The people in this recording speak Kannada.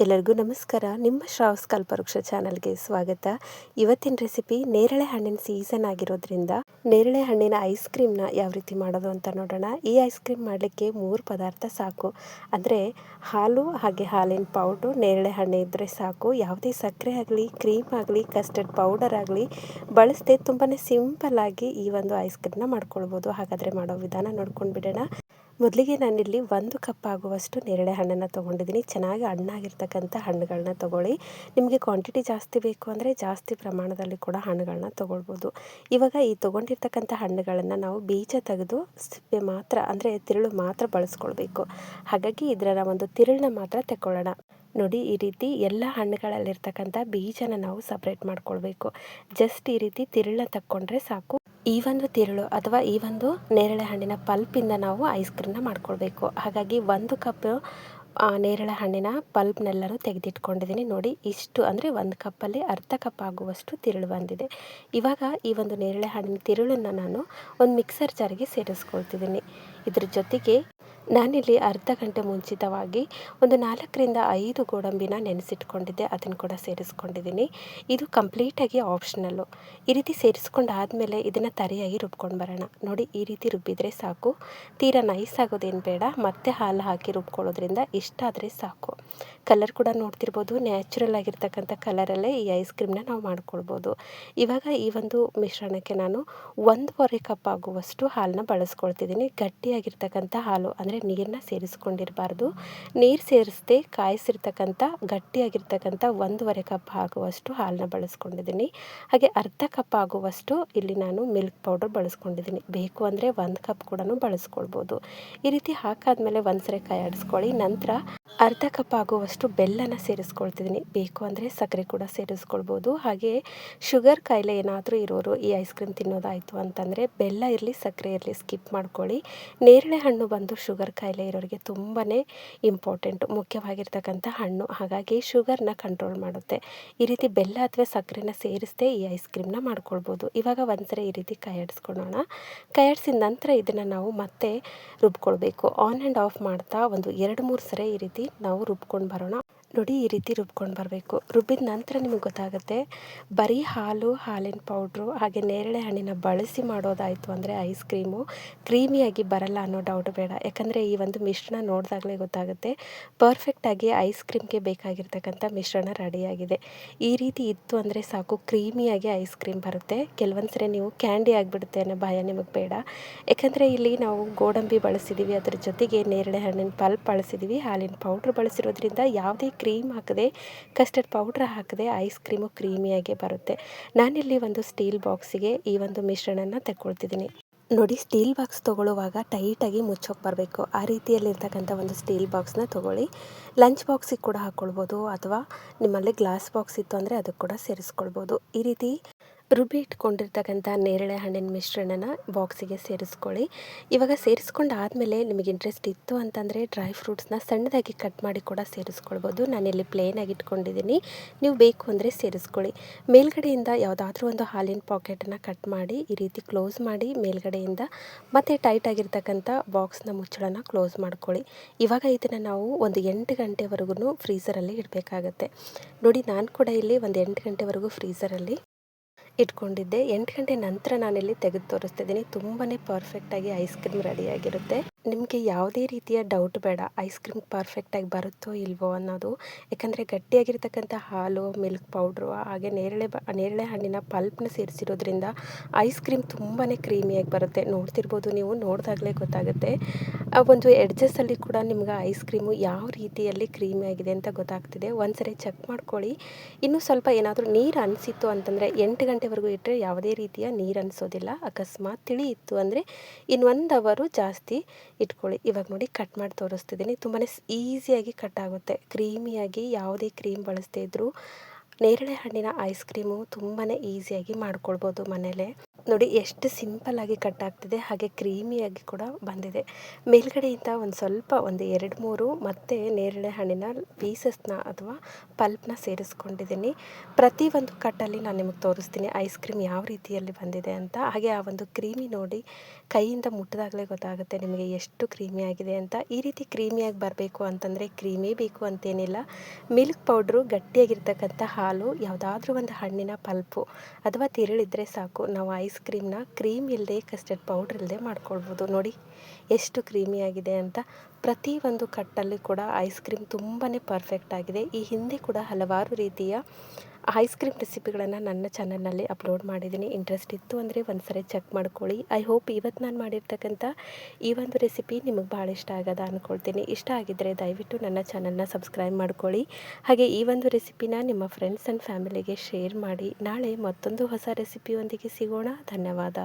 ಎಲ್ಲರಿಗೂ ನಮಸ್ಕಾರ. ನಿಮ್ಮ ಶ್ರಾವ್ಸ್ ಕಲ್ಪವೃಕ್ಷ ಚಾನಲ್ಗೆ ಸ್ವಾಗತ. ಇವತ್ತಿನ ರೆಸಿಪಿ ನೇರಳೆ ಹಣ್ಣಿನ ಸೀಸನ್ ಆಗಿರೋದ್ರಿಂದ ನೇರಳೆ ಹಣ್ಣಿನ ಐಸ್ ಕ್ರೀಮ್ನ ಯಾವ ರೀತಿ ಮಾಡೋದು ಅಂತ ನೋಡೋಣ. ಈ ಐಸ್ ಕ್ರೀಮ್ ಮಾಡಲಿಕ್ಕೆ 3 ಪದಾರ್ಥ ಸಾಕು. ಅಂದರೆ ಹಾಲು, ಹಾಗೆ ಹಾಲಿನ ಪೌಡ್ರು, ನೇರಳೆ ಹಣ್ಣು ಇದ್ದರೆ ಸಾಕು. ಯಾವುದೇ ಸಕ್ಕರೆ ಆಗಲಿ, ಕ್ರೀಮ್ ಆಗಲಿ, ಕಸ್ಟರ್ಡ್ ಪೌಡರ್ ಆಗಲಿ ಬಳಸದೆ ತುಂಬಾ ಸಿಂಪಲ್ಲಾಗಿ ಈ ಒಂದು ಐಸ್ ಕ್ರೀಮ್ನ ಮಾಡ್ಕೊಳ್ಬೋದು. ಹಾಗಾದರೆ ಮಾಡೋ ವಿಧಾನ ನೋಡ್ಕೊಂಡು ಬಿಡೋಣ. ಮೊದಲಿಗೆ ನಾನಿಲ್ಲಿ 1 ಕಪ್ ಆಗುವಷ್ಟು ನೇರಳೆ ಹಣ್ಣನ್ನು ತೊಗೊಂಡಿದ್ದೀನಿ. ಚೆನ್ನಾಗಿ ಹಣ್ಣಾಗಿರ್ತಕ್ಕಂಥ ಹಣ್ಣುಗಳನ್ನ ತೊಗೊಳ್ಳಿ. ನಿಮಗೆ ಕ್ವಾಂಟಿಟಿ ಜಾಸ್ತಿ ಬೇಕು ಅಂದರೆ ಜಾಸ್ತಿ ಪ್ರಮಾಣದಲ್ಲಿ ಕೂಡ ಹಣ್ಣುಗಳನ್ನ ತೊಗೊಳ್ಬೋದು. ಇವಾಗ ಈ ತೊಗೊಂಡಿರ್ತಕ್ಕಂಥ ಹಣ್ಣುಗಳನ್ನು ನಾವು ಬೀಜ ತೆಗೆದು ಸಿಪ್ಪೆ ಮಾತ್ರ, ಅಂದರೆ ತಿರುಳು ಮಾತ್ರ ಬಳಸ್ಕೊಳ್ಬೇಕು. ಹಾಗಾಗಿ ಇದರ ಒಂದು ತಿರುಳನ್ನ ಮಾತ್ರ ತೆಕ್ಕೊಳ್ಳೋಣ. ನೋಡಿ, ಈ ರೀತಿ ಎಲ್ಲ ಹಣ್ಣುಗಳಲ್ಲಿರ್ತಕ್ಕಂಥ ಬೀಜನ ನಾವು ಸಪ್ರೇಟ್ ಮಾಡ್ಕೊಳ್ಬೇಕು. ಜಸ್ಟ್ ಈ ರೀತಿ ತಿರುಳನ್ನ ತಕ್ಕೊಂಡ್ರೆ ಸಾಕು. ಈ ಒಂದು ತಿರುಳು ಅಥವಾ ಈ ಒಂದು ನೇರಳೆ ಹಣ್ಣಿನ ಪಲ್ಪಿಂದ ನಾವು ಐಸ್ ಕ್ರೀಮ್ನ ಮಾಡ್ಕೊಳ್ಬೇಕು. ಹಾಗಾಗಿ 1 ಕಪ್ ನೇರಳೆ ಹಣ್ಣಿನ ಪಲ್ಪ್ನೆಲ್ಲರೂ ತೆಗೆದಿಟ್ಕೊಂಡಿದ್ದೀನಿ. ನೋಡಿ, ಇಷ್ಟು ಅಂದರೆ 1 ಕಪ್ಪಲ್ಲಿ ಅರ್ಧ ಕಪ್ ಆಗುವಷ್ಟು ತಿರುಳು ಬಂದಿದೆ. ಇವಾಗ ಈ ಒಂದು ನೇರಳೆ ಹಣ್ಣಿನ ತಿರುಳನ್ನು ನಾನು ಒಂದು ಮಿಕ್ಸರ್ ಜಾರಿಗೆ ಸೇರಿಸ್ಕೊಳ್ತಿದ್ದೀನಿ. ಇದ್ರ ಜೊತೆಗೆ ನಾನಿಲ್ಲಿ ಅರ್ಧ ಗಂಟೆ ಮುಂಚಿತವಾಗಿ ಒಂದು 4ರಿಂದ 5 ಗೋಡಂಬಿನ ನೆನೆಸಿಟ್ಕೊಂಡಿದ್ದೆ, ಅದನ್ನು ಕೂಡ ಸೇರಿಸ್ಕೊಂಡಿದ್ದೀನಿ. ಇದು ಕಂಪ್ಲೀಟಾಗಿ ಆಪ್ಷನಲ್ಲು. ಈ ರೀತಿ ಸೇರಿಸ್ಕೊಂಡಾದಮೇಲೆ ಇದನ್ನು ತರಿಯಾಗಿ ರುಬ್ಕೊಂಡು ಬರೋಣ. ನೋಡಿ, ಈ ರೀತಿ ರುಬ್ಬಿದರೆ ಸಾಕು. ತೀರಾ ನೈಸ್ ಆಗೋದೇನು ಬೇಡ. ಮತ್ತೆ ಹಾಲು ಹಾಕಿ ರುಬ್ಕೊಳ್ಳೋದ್ರಿಂದ ಇಷ್ಟಾದರೆ ಸಾಕು. ಕಲರ್ ಕೂಡ ನೋಡ್ತಿರ್ಬೋದು, ನ್ಯಾಚುರಲ್ ಆಗಿರ್ತಕ್ಕಂಥ ಕಲರಲ್ಲೇ ಈ ಐಸ್ ಕ್ರೀಮ್ನ ನಾವು ಮಾಡ್ಕೊಳ್ಬೋದು. ಇವಾಗ ಈ ಒಂದು ಮಿಶ್ರಣಕ್ಕೆ ನಾನು 1.5 ಕಪ್ ಆಗುವಷ್ಟು ಹಾಲನ್ನ ಬಳಸ್ಕೊಳ್ತಿದ್ದೀನಿ. ಗಟ್ಟಿಯಾಗಿರ್ತಕ್ಕಂಥ ಹಾಲು, ಅಂದರೆ ನೀರನ್ನ ಸೇರಿಸ್ಕೊಂಡಿರಬಾರ್ದು. ನೀರು ಸೇರಿಸದೆ ಕಾಯಿಸಿರ್ತಕ್ಕಂಥ ಗಟ್ಟಿಯಾಗಿರ್ತಕ್ಕಂಥ 1.5 ಕಪ್ ಆಗುವಷ್ಟು ಹಾಲನ್ನ ಬಳಸ್ಕೊಂಡಿದ್ದೀನಿ. ಹಾಗೆ ಅರ್ಧ ಕಪ್ ಆಗುವಷ್ಟು ಇಲ್ಲಿ ನಾನು ಮಿಲ್ಕ್ ಪೌಡರ್ ಬಳಸ್ಕೊಂಡಿದ್ದೀನಿ. ಬೇಕು ಅಂದರೆ 1 ಕಪ್ ಕೂಡ ಬಳಸ್ಕೊಳ್ಬೋದು. ಈ ರೀತಿ ಹಾಕಾದ್ಮೇಲೆ ಒಂದ್ಸರಿ ಕೈ ಆಡಿಸ್ಕೊಳ್ಳಿ. ನಂತರ ಅರ್ಧ ಕಪ್ ಆಗುವಷ್ಟು ಬೆಲ್ಲನ ಸೇರಿಸ್ಕೊಳ್ತಿದ್ದೀನಿ. ಬೇಕು ಅಂದರೆ ಸಕ್ಕರೆ ಕೂಡ ಸೇರಿಸ್ಕೊಳ್ಬೋದು. ಹಾಗೆ ಶುಗರ್ ಕಾಯಿಲೆ ಏನಾದರೂ ಇರೋರು ಈ ಐಸ್ ಕ್ರೀಮ್ ತಿನ್ನೋದಾಯಿತು ಅಂತಂದರೆ ಬೆಲ್ಲ ಇರಲಿ, ಸಕ್ಕರೆ ಇರಲಿ ಸ್ಕಿಪ್ ಮಾಡ್ಕೊಳ್ಳಿ. ನೇರಳೆ ಹಣ್ಣು ಬಂದು ಶುಗರ್ ಕಾಯಿಲೆ ಇರೋರಿಗೆ ತುಂಬಾ ಇಂಪಾರ್ಟೆಂಟು, ಮುಖ್ಯವಾಗಿರ್ತಕ್ಕಂಥ ಹಣ್ಣು. ಹಾಗಾಗಿ ಶುಗರ್ನ ಕಂಟ್ರೋಲ್ ಮಾಡುತ್ತೆ. ಈ ರೀತಿ ಬೆಲ್ಲ ಅಥವಾ ಸಕ್ಕರೆನ ಸೇರಿಸದೆ ಈ ಐಸ್ ಕ್ರೀಮ್ನ ಮಾಡ್ಕೊಳ್ಬೋದು. ಇವಾಗ ಒಂದ್ಸರಿ ಈ ರೀತಿ ಕೈ ಆಡಿಸ್ಕೊಳ್ಳೋಣ. ಕೈ ಆಡಿಸಿದ ನಂತರ ಇದನ್ನು ನಾವು ಮತ್ತೆ ರುಬ್ಕೊಳ್ಬೇಕು. ಆನ್ ಆ್ಯಂಡ್ ಆಫ್ ಮಾಡ್ತಾ ಒಂದು 2-3 ಸರಿ ಈ ರೀತಿ ನಾವು ರುಬ್ಕೊಂಡು ಬರೋಣ. ನೋಡಿ, ಈ ರೀತಿ ರುಬ್ಕೊಂಡು ಬರಬೇಕು. ರುಬ್ಬಿದ ನಂತರ ನಿಮಗೆ ಗೊತ್ತಾಗುತ್ತೆ, ಬರೀ ಹಾಲು, ಹಾಲಿನ ಪೌಡ್ರು ಹಾಗೆ ನೇರಳೆ ಹಣ್ಣಿನ ಬಳಸಿ ಮಾಡೋದಾಯಿತು ಅಂದರೆ ಐಸ್ ಕ್ರೀಮು ಕ್ರೀಮಿಯಾಗಿ ಬರಲ್ಲ ಅನ್ನೋ ಡೌಟ್ ಬೇಡ. ಯಾಕಂದರೆ ಈ ಒಂದು ಮಿಶ್ರಣ ನೋಡಿದಾಗಲೇ ಗೊತ್ತಾಗುತ್ತೆ ಪರ್ಫೆಕ್ಟಾಗಿ ಐಸ್ ಕ್ರೀಮ್ಗೆ ಬೇಕಾಗಿರ್ತಕ್ಕಂಥ ಮಿಶ್ರಣ ರೆಡಿಯಾಗಿದೆ. ಈ ರೀತಿ ಇತ್ತು ಅಂದರೆ ಸಾಕು, ಕ್ರೀಮಿಯಾಗಿ ಐಸ್ ಕ್ರೀಮ್ ಬರುತ್ತೆ. ಕೆಲವೊಂದು ಸರಿ ನೀವು ಕ್ಯಾಂಡಿ ಆಗಿಬಿಡುತ್ತೆ ಅನ್ನೋ ಭಯ ನಿಮಗೆ ಬೇಡ. ಯಾಕಂದರೆ ಇಲ್ಲಿ ನಾವು ಗೋಡಂಬಿ ಬಳಸಿದ್ದೀವಿ, ಅದರ ಜೊತೆಗೆ ನೇರಳೆ ಹಣ್ಣಿನ ಪಲ್ಪ್ ಬಳಸಿದ್ದೀವಿ, ಹಾಲಿನ ಪೌಡ್ರ್ ಬಳಸಿರೋದ್ರಿಂದ ಯಾವುದೇ ಕ್ರೀಮ್ ಹಾಕದೆ, ಕಸ್ಟರ್ಡ್ ಪೌಡ್ರ್ ಹಾಕದೆ ಐಸ್ ಕ್ರೀಮು ಕ್ರೀಮಿಯಾಗಿ ಬರುತ್ತೆ. ನಾನಿಲ್ಲಿ ಒಂದು ಸ್ಟೀಲ್ ಬಾಕ್ಸಿಗೆ ಈ ಒಂದು ಮಿಶ್ರಣನ ತಗೊಳ್ತಿದ್ದೀನಿ. ನೋಡಿ, ಸ್ಟೀಲ್ ಬಾಕ್ಸ್ ತೊಗೊಳ್ಳುವಾಗ ಟೈಟಾಗಿ ಮುಚ್ಚೋಕೆ ಬರಬೇಕು. ಆ ರೀತಿಯಲ್ಲಿರ್ತಕ್ಕಂಥ ಒಂದು ಸ್ಟೀಲ್ ಬಾಕ್ಸ್ನ ತೊಗೊಳ್ಳಿ. ಲಂಚ್ ಬಾಕ್ಸಿಗೆ ಕೂಡ ಹಾಕ್ಕೊಳ್ಬೋದು, ಅಥವಾ ನಿಮ್ಮಲ್ಲಿ ಗ್ಲಾಸ್ ಬಾಕ್ಸ್ ಇತ್ತು ಅಂದರೆ ಅದಕ್ಕೆ ಕೂಡ ಸೇರಿಸ್ಕೊಳ್ಬೋದು. ಈ ರೀತಿ ರುಬ್ಬಿ ಇಟ್ಕೊಂಡಿರ್ತಕ್ಕಂಥ ನೇರಳೆ ಹಣ್ಣಿನ ಮಿಶ್ರಣನ ಬಾಕ್ಸಿಗೆ ಸೇರಿಸ್ಕೊಳ್ಳಿ. ಇವಾಗ ಸೇರಿಸ್ಕೊಂಡಾದಮೇಲೆ ನಿಮಗೆ ಇಂಟ್ರೆಸ್ಟ್ ಇತ್ತು ಅಂತಂದರೆ ಡ್ರೈ ಫ್ರೂಟ್ಸ್ನ ಸಣ್ಣದಾಗಿ ಕಟ್ ಮಾಡಿ ಕೂಡ ಸೇರಿಸ್ಕೊಳ್ಬೋದು. ನಾನಿಲ್ಲಿ ಪ್ಲೇನಾಗಿ ಇಟ್ಕೊಂಡಿದ್ದೀನಿ, ನೀವು ಬೇಕು ಅಂದರೆ ಸೇರಿಸ್ಕೊಳ್ಳಿ. ಮೇಲ್ಗಡೆಯಿಂದ ಯಾವುದಾದ್ರೂ ಒಂದು ಹಾಲಿನ ಪಾಕೆಟನ್ನು ಕಟ್ ಮಾಡಿ ಈ ರೀತಿ ಕ್ಲೋಸ್ ಮಾಡಿ ಮೇಲ್ಗಡೆಯಿಂದ ಮತ್ತೆ ಟೈಟ್ ಆಗಿರ್ತಕ್ಕಂಥ ಬಾಕ್ಸ್ನ ಮುಚ್ಚಳನ ಕ್ಲೋಸ್ ಮಾಡ್ಕೊಳ್ಳಿ. ಇವಾಗ ಇದನ್ನು ನಾವು ಒಂದು 8 ಗಂಟೆವರೆಗೂ ಫ್ರೀಝರಲ್ಲಿ ಇಡಬೇಕಾಗತ್ತೆ. ನೋಡಿ, ನಾನು ಕೂಡ ಇಲ್ಲಿ ಒಂದು 8 ಗಂಟೆವರೆಗೂ ಫ್ರೀಝರಲ್ಲಿ ಇಟ್ಕೊಂಡಿದ್ದೆ. 8 ಗಂಟೆ ನಂತರ ನಾನಿಲ್ಲಿ ತೆಗೆದು ತೋರಿಸ್ತಿದ್ದೀನಿ. ತುಂಬಾ ಪರ್ಫೆಕ್ಟಾಗಿ ಐಸ್ ಕ್ರೀಮ್ ರೆಡಿಯಾಗಿರುತ್ತೆ. ನಿಮಗೆ ಯಾವುದೇ ರೀತಿಯ ಡೌಟ್ ಬೇಡ, ಐಸ್ ಕ್ರೀಮ್ ಪರ್ಫೆಕ್ಟಾಗಿ ಬರುತ್ತೋ ಇಲ್ವೋ ಅನ್ನೋದು. ಯಾಕಂದರೆ ಗಟ್ಟಿಯಾಗಿರ್ತಕ್ಕಂಥ ಹಾಲು, ಮಿಲ್ಕ್ ಪೌಡ್ರು ಹಾಗೆ ನೇರಳೆ ಹಣ್ಣಿನ ಪಲ್ಪ್ನ ಸೇರಿಸಿರೋದ್ರಿಂದ ಐಸ್ ಕ್ರೀಮ್ ತುಂಬಾ ಕ್ರೀಮಿಯಾಗಿ ಬರುತ್ತೆ. ನೋಡ್ತಿರ್ಬೋದು, ನೀವು ನೋಡಿದಾಗಲೇ ಗೊತ್ತಾಗುತ್ತೆ. ಆ ಒಂದು ಎಡ್ಜಸ್ಸಲ್ಲಿ ಕೂಡ ನಿಮ್ಗೆ ಐಸ್ ಕ್ರೀಮು ಯಾವ ರೀತಿಯಲ್ಲಿ ಕ್ರೀಮಿಯಾಗಿದೆ ಅಂತ ಗೊತ್ತಾಗ್ತಿದೆ. ಒಂದ್ಸರಿ ಚೆಕ್ ಮಾಡ್ಕೊಳ್ಳಿ. ಇನ್ನೂ ಸ್ವಲ್ಪ ಏನಾದರೂ ನೀರು ಅನಿಸಿತ್ತು ಅಂತಂದರೆ 8 ಗಂಟೆವರೆಗೂ ಇಟ್ಟರೆ ಯಾವುದೇ ರೀತಿಯ ನೀರು ಅನಿಸೋದಿಲ್ಲ. ಅಕಸ್ಮಾತ್ ತಿಳಿ ಇತ್ತು ಅಂದರೆ ಇನ್ನು 1 ಅವರು ಜಾಸ್ತಿ ಇಟ್ಕೊಳ್ಳಿ. ಇವಾಗ ನೋಡಿ, ಕಟ್ ಮಾಡಿ ತೋರಿಸ್ತಿದ್ದೀನಿ. ತುಂಬಾ ಈಸಿಯಾಗಿ ಕಟ್ ಆಗುತ್ತೆ. ಕ್ರೀಮಿಯಾಗಿ ಯಾವುದೇ ಕ್ರೀಮ್ ಬಳಸದೇ ಇದ್ದರೂ ನೇರಳೆ ಹಣ್ಣಿನ ಐಸ್ ಕ್ರೀಮು ತುಂಬಾ ಈಸಿಯಾಗಿ ಮಾಡ್ಕೊಳ್ಬೋದು ಮನೇಲೆ. ನೋಡಿ ಎಷ್ಟು ಸಿಂಪಲ್ ಆಗಿ ಕಟ್ ಆಗ್ತಿದೆ, ಹಾಗೆ ಕ್ರೀಮಿಯಾಗಿ ಕೂಡ ಬಂದಿದೆ. ಮೇಲ್ಗಡೆಯಿಂದ ಒಂದು ಸ್ವಲ್ಪ ಒಂದು 2-3 ಮತ್ತೆ ನೇರಳೆ ಹಣ್ಣಿನ ಪೀಸಸ್ನ ಅಥವಾ ಪಲ್ಪ್ನ ಸೇರಿಸ್ಕೊಂಡಿದ್ದೀನಿ. ಪ್ರತಿ ಒಂದು ಕಟ್ಟಲ್ಲಿ ನಾನು ನಿಮಗೆ ತೋರಿಸ್ತೀನಿ ಐಸ್ ಕ್ರೀಮ್ ಯಾವ ರೀತಿಯಲ್ಲಿ ಬಂದಿದೆ ಅಂತ. ಹಾಗೆ ಆ ಒಂದು ಕ್ರೀಮಿ ನೋಡಿ, ಕೈಯಿಂದ ಮುಟ್ಟಿದಾಗಲೇ ಗೊತ್ತಾಗುತ್ತೆ ನಿಮಗೆ ಎಷ್ಟು ಕ್ರೀಮಿ ಆಗಿದೆ ಅಂತ. ಈ ರೀತಿ ಕ್ರೀಮಿಯಾಗಿ ಬರಬೇಕು ಅಂತಂದರೆ ಕ್ರೀಮೇ ಬೇಕು ಅಂತೇನಿಲ್ಲ. ಮಿಲ್ಕ್ ಪೌಡ್ರು, ಗಟ್ಟಿಯಾಗಿರ್ತಕ್ಕಂಥ ಹಾಲು, ಯಾವುದಾದ್ರೂ ಒಂದು ಹಣ್ಣಿನ ಪಲ್ಪು ಅಥವಾ ತಿರುಳಿದ್ರೆ ಸಾಕು, ನಾವು ಐಸ್ ಕ್ರೀಮ್ನ ಕ್ರೀಮ್ ಇಲ್ಲದೆ, ಕಸ್ಟರ್ಡ್ ಪೌಡ್ರ್ ಇಲ್ಲದೆ ಮಾಡ್ಕೊಳ್ಬೋದು. ನೋಡಿ ಎಷ್ಟು ಕ್ರೀಮಿಯಾಗಿದೆ ಅಂತ. ಪ್ರತಿ ಒಂದು ಕಟ್ಟಲ್ಲಿ ಕೂಡ ಐಸ್ ಕ್ರೀಮ್ ತುಂಬಾ ಪರ್ಫೆಕ್ಟ್ ಆಗಿದೆ. ಈ ಹಿಂದೆ ಕೂಡ ಹಲವಾರು ರೀತಿಯ ಐಸ್ ಕ್ರೀಮ್ ರೆಸಿಪಿಗಳನ್ನು ನನ್ನ ಚಾನಲ್ನಲ್ಲಿ ಅಪ್ಲೋಡ್ ಮಾಡಿದ್ದೀನಿ. ಇಂಟ್ರೆಸ್ಟ್ ಇತ್ತು ಅಂದರೆ ಒಂದ್ಸರಿ ಚೆಕ್ ಮಾಡ್ಕೊಳ್ಳಿ. ಐ ಹೋಪ್ ಇವತ್ತು ನಾನು ಮಾಡಿರ್ತಕ್ಕಂಥ ಈ ಒಂದು ರೆಸಿಪಿ ನಿಮಗೆ ಭಾಳ ಇಷ್ಟ ಆಗದ ಅಂದ್ಕೊಳ್ತೀನಿ. ಇಷ್ಟ ಆಗಿದ್ದರೆ ದಯವಿಟ್ಟು ನನ್ನ ಚಾನಲ್ನ ಸಬ್ಸ್ಕ್ರೈಬ್ ಮಾಡ್ಕೊಳ್ಳಿ. ಹಾಗೆ ಈ ಒಂದು ರೆಸಿಪಿನ ನಿಮ್ಮ ಫ್ರೆಂಡ್ಸ್ ಆ್ಯಂಡ್ ಫ್ಯಾಮಿಲಿಗೆ ಶೇರ್ ಮಾಡಿ. ನಾಳೆ ಮತ್ತೊಂದು ಹೊಸ ರೆಸಿಪಿಯೊಂದಿಗೆ ಸಿಗೋಣ. ಧನ್ಯವಾದ.